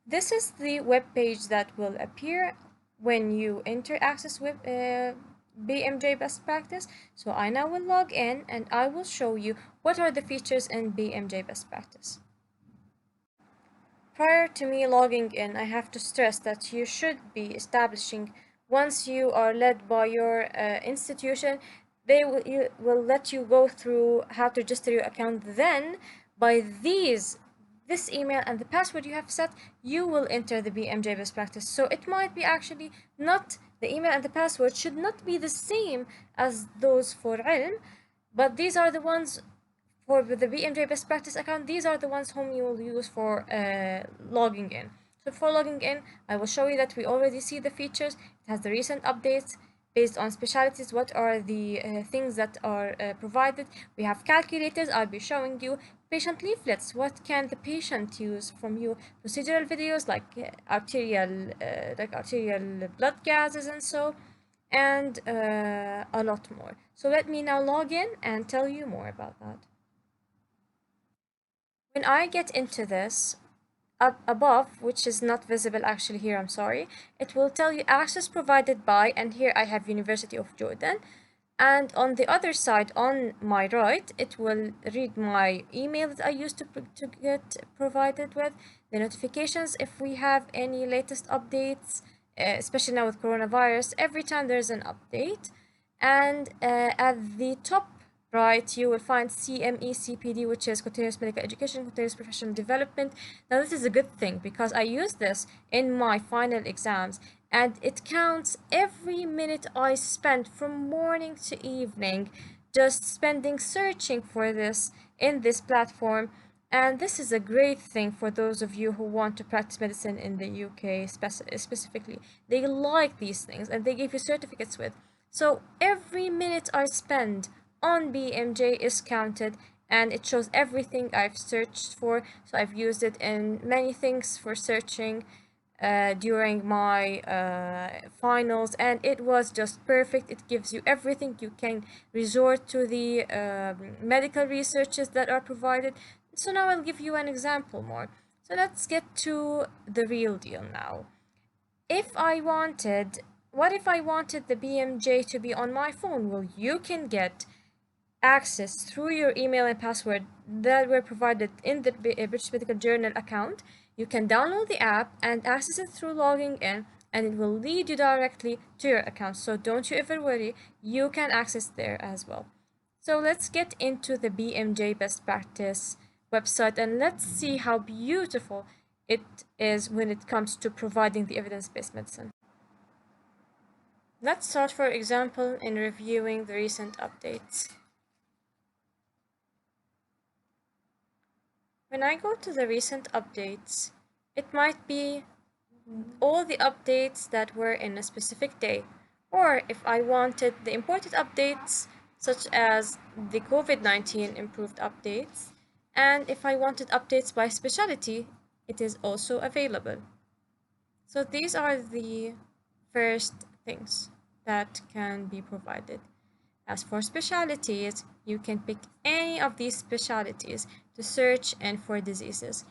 This is the web page that will appear when you enter Access Web BMJ Best Practice. So I now will log in and I will show you what are the features in BMJ Best Practice. Prior to me logging in, I have to stress that you should be establishing, once you are led by your institution, they will let you go through how to register your account. Then, by this email and the password you have set, you will enter the BMJ best practice. So it might be actually not, the email and the password should not be the same as those for ELM, but these are the ones for the BMJ best practice account. These are the ones whom you will use for logging in. So for logging in, I will show you that we already see the features. It has the recent updates based on specialties. What are the things that are provided? We have calculators. I'll be showing you patient leaflets. What can the patient use from you? Procedural videos like arterial blood gases and so, and a lot more. So let me now log in and tell you more about that. When I get into this, up above, which is not visible actually here, I'm sorry, it will tell you access provided by, and here I have University of Jordan. And on the other side, on my right, it will read my email that I used to get provided with, the notifications if we have any latest updates, especially now with coronavirus, every time there's an update. And at the top right, you will find CME CPD, which is continuous medical education, continuous professional development. Now, this is a good thing because I use this in my final exams, and it counts every minute I spend from morning to evening just spending searching for this in this platform. And this is a great thing for those of you who want to practice medicine in the UK specifically. They like these things and they give you certificates with. So every minute I spend on BMJ is counted and it shows everything I've searched for. So I've used it in many things for searching during my finals, and it was just perfect. It gives you everything. You can resort to the medical researches that are provided. So now I'll give you an example more. So let's get to the real deal now. If I wanted, what if I wanted the BMJ to be on my phone? Well, you can get access through your email and password that were provided in the British Medical Journal account. You can download the app and access it through logging in, and it will lead you directly to your account. So don't you ever worry, you can access there as well. So let's get into the BMJ best practice website and let's see how beautiful it is when it comes to providing the evidence-based medicine. Let's start, for example, in reviewing the recent updates. When I go to the recent updates, it might be all the updates that were in a specific day. Or if I wanted the important updates, such as the COVID-19 improved updates, and if I wanted updates by specialty, it is also available. So these are the first things that can be provided. As for specialties, you can pick any of these specialties to search and for diseases.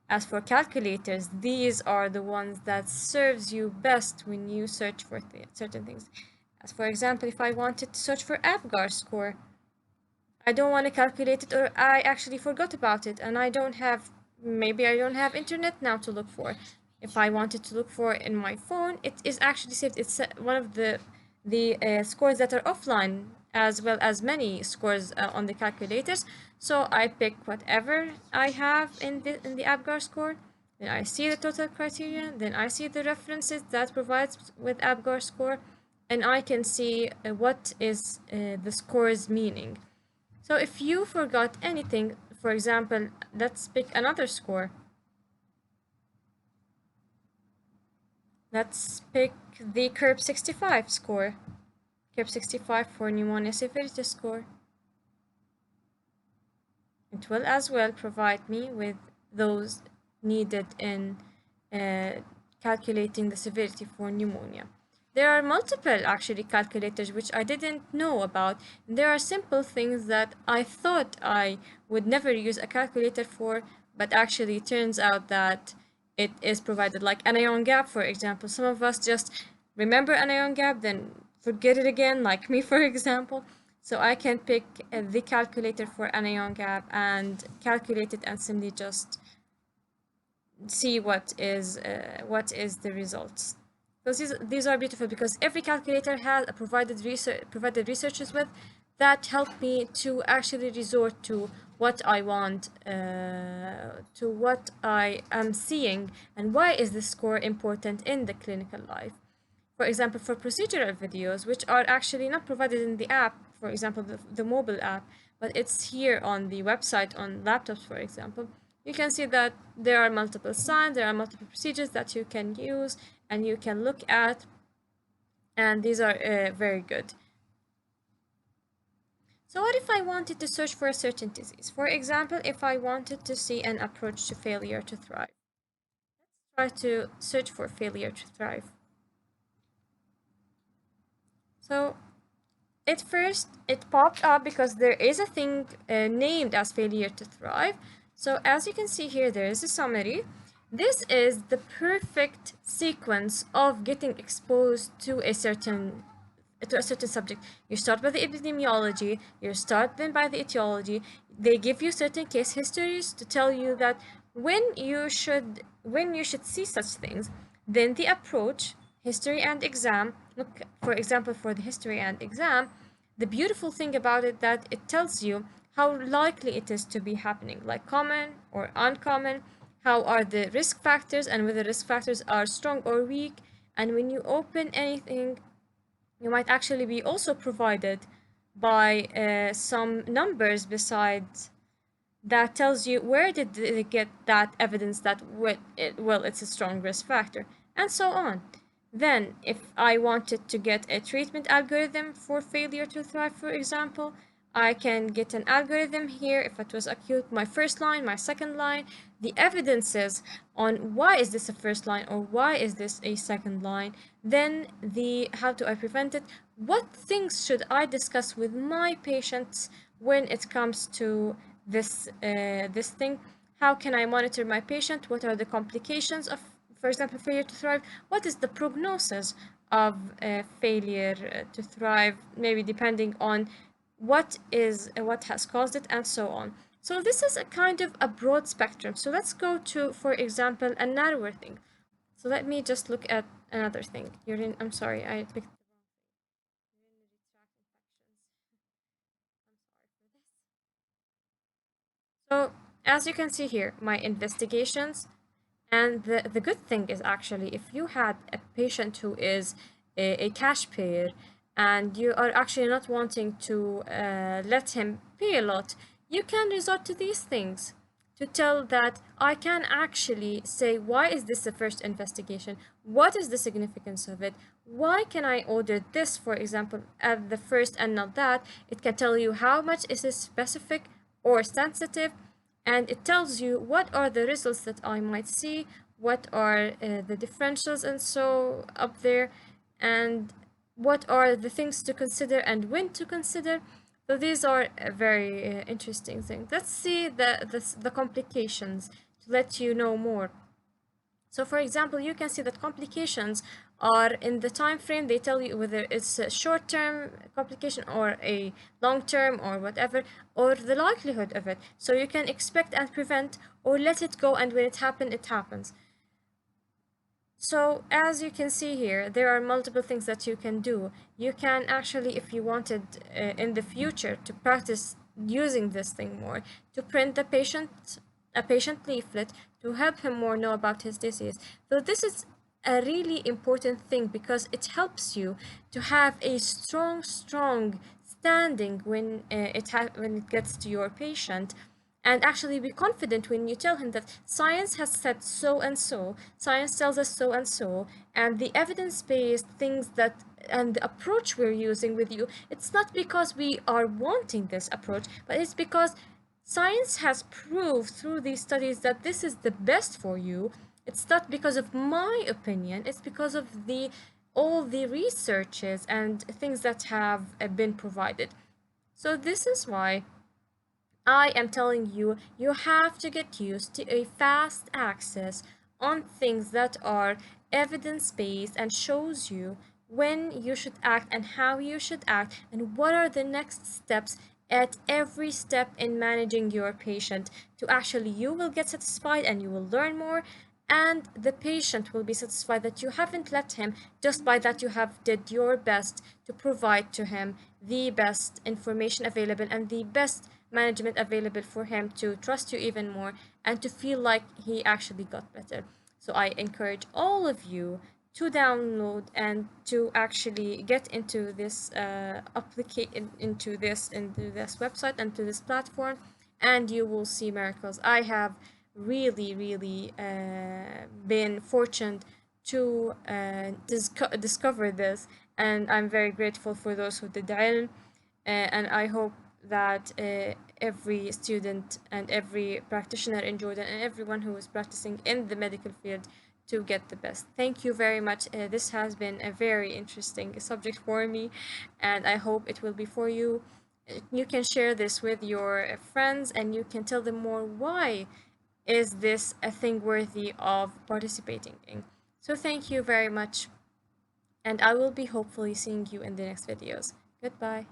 As for calculators, these are the ones that serves you best when you search for certain things. As for example, if I wanted to search for APGAR score, I don't want to calculate it, or I actually forgot about it and maybe I don't have internet now to look for. If I wanted to look for in my phone, it is actually saved. It's one of the scores that are offline, as well as many scores on the calculators. So I pick whatever I have in the APGAR score. Then I see the total criteria. Then I see the references that provides with APGAR score, and I can see what is the score's meaning. So if you forgot anything, for example, let's pick another score. Let's pick the CURB 65 score. CURB 65 for pneumonia severity score. It will as well provide me with those needed in calculating the severity for pneumonia. There are multiple actually calculators which I didn't know about. There are simple things that I thought I would never use a calculator for, but actually turns out that it is provided, like anion gap, for example. Some of us just remember anion gap, then forget it again, like me, for example. So I can pick the calculator for anion gap and calculate it and simply just see what is the results. So these are beautiful because every calculator has a provided researches with that help me to actually resort to what I want, to what I am seeing, and why is this score important in the clinical life. For example, for procedural videos, which are actually not provided in the app, for example, the mobile app, but it's here on the website on laptops, for example, you can see that there are multiple signs, there are multiple procedures that you can use and you can look at, and these are very good. So what if I wanted to search for a certain disease? For example, if I wanted to see an approach to failure to thrive, try to search for failure to thrive. So at first, it popped up because there is a thing named as failure to thrive. So as you can see here, there is a summary. This is the perfect sequence of getting exposed to a certain subject. You start by the epidemiology, you start then by the etiology. They give you certain case histories to tell you that when you should see such things. Then the approach, history and exam. Look, for example, for the history and exam, the beautiful thing about it that it tells you how likely it is to be happening, like common or uncommon, how are the risk factors and whether risk factors are strong or weak. And when you open anything, you might actually be also provided by some numbers besides that tells you where did they get that evidence that well, it's a strong risk factor, and so on. Then if I wanted to get a treatment algorithm for failure to thrive, for example, I can get an algorithm here. If it was acute, my first line, my second line, the evidences on why is this a first line or why is this a second line, then the how do I prevent it, what things should I discuss with my patients when it comes to this thing, how can I monitor my patient, what are the complications of, for example, failure to thrive, what is the prognosis of failure to thrive, maybe depending on what has caused it, and so on. So this is a kind of a broad spectrum. So let's go to, for example, a narrower thing. So let me just look at another thing. I'm sorry, I picked urinary tract infections. I'm sorry for this. So as you can see here, my investigations, and the good thing is actually if you had a patient who is a cash payer and you are actually not wanting to let him pay a lot, you can resort to these things to tell that I can actually say, why is this the first investigation? What is the significance of it? Why can I order this, for example, at the first and not that? It can tell you how much is it specific or sensitive, and it tells you what are the results that I might see, what are the differentials and so up there, and what are the things to consider and when to consider. So these are a very interesting things. Let's see the complications to let you know more. So for example, you can see that complications are in the time frame. They tell you whether it's a short-term complication or a long-term or whatever, or the likelihood of it. So you can expect and prevent or let it go, and when it happens, it happens. So as you can see here, there are multiple things that you can do. You can actually, if you wanted in the future to practice using this thing more, to print a patient leaflet to help him more know about his disease. So this is a really important thing because it helps you to have a strong standing when when it gets to your patient, and actually be confident when you tell him that science has said so and so, science tells us so and so, and the evidence-based things that and the approach we're using with you, it's not because we are wanting this approach, but it's because science has proved through these studies that this is the best for you. It's not because of my opinion, it's because of the all the researches and things that have been provided. So this is why I am telling you, you have to get used to a fast access on things that are evidence-based and shows you when you should act and how you should act and what are the next steps at every step in managing your patient to actually you will get satisfied and you will learn more, and the patient will be satisfied that you haven't let him just by that you have did your best to provide to him the best information available and the best management available for him to trust you even more and to feel like he actually got better. So I encourage all of you to download and to actually get into this into this website and to this platform, and you will see miracles. I have really been fortunate to discover this, and I'm very grateful for those who did ELM, and I hope that every student and every practitioner in Jordan and everyone who is practicing in the medical field to get the best. Thank you very much. This has been a very interesting subject for me, and I hope it will be for you. You can share this with your friends and you can tell them more why is this a thing worthy of participating in. So thank you very much, and I will be hopefully seeing you in the next videos. Goodbye.